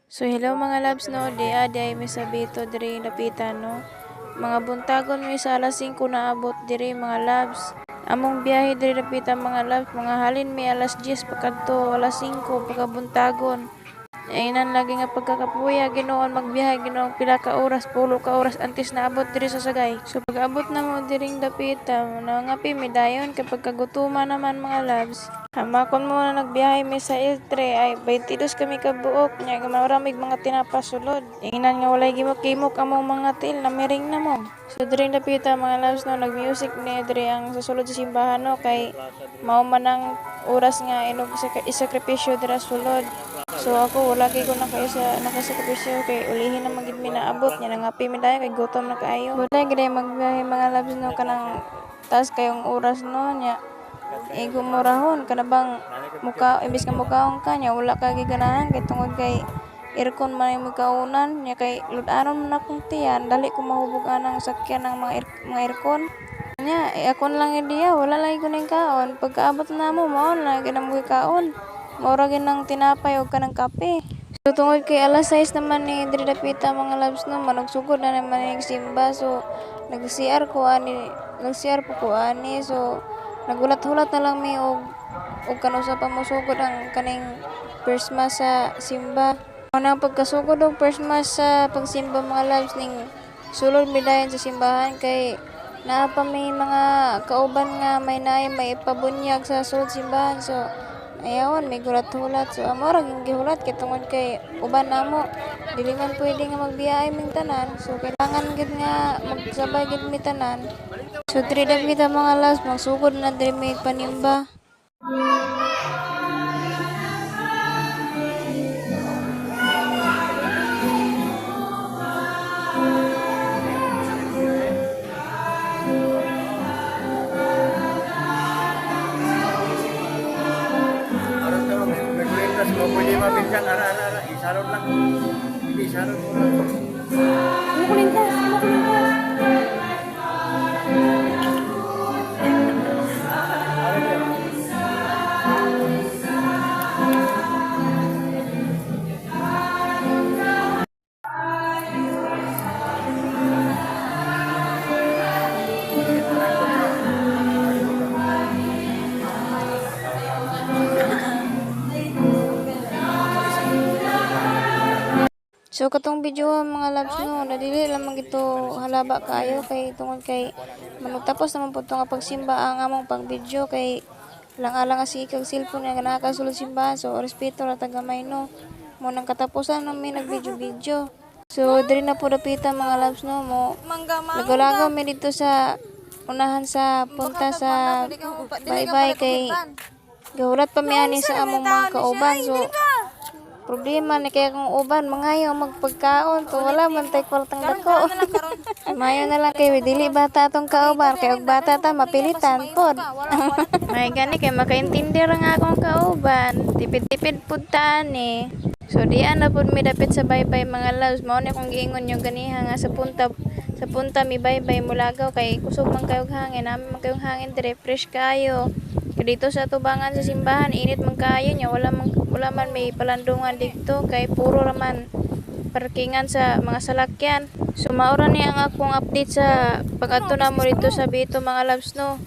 So hello mga labs no, di ay may sabito diri napitan no. Mga buntagon mi sa alas 5 na abot diri mga labs. Among biyahe diri napitan mga labs, mga halin mi alas 10 pagkadto alas 5 pagkabuntagon. Ainan lagi nga pagkakapuya ginoon magbiyahe ginoon pila ka oras, 10 ka oras antes na abot diri sa Sagay. So pag-abot na mo diring dapita, nangapi mi dayon kapag kagutuman naman mga labs. Hamakon mo na nagbiyahe mi sa Iltre ay 22 kami ka buok nya maramig mga tinapasulod. Ingnan nga walay gimok-gimok among mga til na miring na mo. So diring dapita mga labs no nag-music ni diri ang susulod sa simbahan no kay mao man ang oras nga inog isakripisyo dira sulod. So ako wala kay ko nakasakripisyo kay ulihin na magid mi naabot nya nangapi mi dayon kay gutom na kaayo. Wala gid magbiyahe mga labs no kanang taas kayong oras no nya gumurahon kana bang muka imbis ka mukaon ka nya wala ka giganahan kay tungod kay aircon man yung magkaunan nya kay ludanon man akong tiyan dali ko mahubog anang sakyan ng mga aircon nya akon lang diya wala lagi ko ning kaon pagkaabot na mo mao na ginam mo kaon mura ginang tinapay og kanang kape. So tungod kay alas 6 naman ni diri dapita mga labs no manugsugod na naman ning simba so nag-CR po ko ani so nagulat-hulat na lang mi og kanusa pa mo sugod ang kaning first mass sa simba. Unang pagkasugod og first mass sa pagsimba mga labs ning sulod mi dayon sa simbahan kay naa pa may mga kauban nga may ipabunyag sa sulod simbahan so ayawan may gulat-hulat so amo ra gihulat kay tungod kay uban namo dili man pwede nga magbiyahe ming tanan so kailangan gid nga magsabay gid mi tanan. So diri kita mga labs magsugod na diri may panimba. Pwede mabincang ara-ara, isarot lang. Hindi, isarot mo lang. Ano kulintas? Ano kulintas? So katong video mga labs no, nadili lamang ito halaba kayo kay tungod kay manutapos naman po nga pagsimba ang among pag-video kay lang-alang nga si kag cellphone nga nakasulod simbahan so respeto ra tagamay no. Mo nang katapusan no mi nag-video. So diri na po dapita mga labs no mo. Lagaw mi dito sa unahan sa punta sa bye-bye kay gahulat pa mi ani sa among mga kauban so problema ni kaya kung uban mangayo magpagkaon to wala man tay kwartang dako. Mayo na lang kay dili bata atong kauban kay og bata ta mapilitan pod. May gani kay makaintindi ra nga akong kauban. Tipid-tipid pud ta ni. So diyan na pud mi dapit sa bye-bye mga loves. Mao ni akong giingon yung ganiha nga sa punta mi bye-bye mulagaw kay kusog man kayog hangin, nami man kayong hangin dire fresh kayo. Kay dito sa tubangan sa simbahan init man kayo nya wala man may palandungan dito kay puro raman parkingan sa mga salakyan. So maura ni ang akong update sa pag-adto na mo dito sa Bito mga loves no.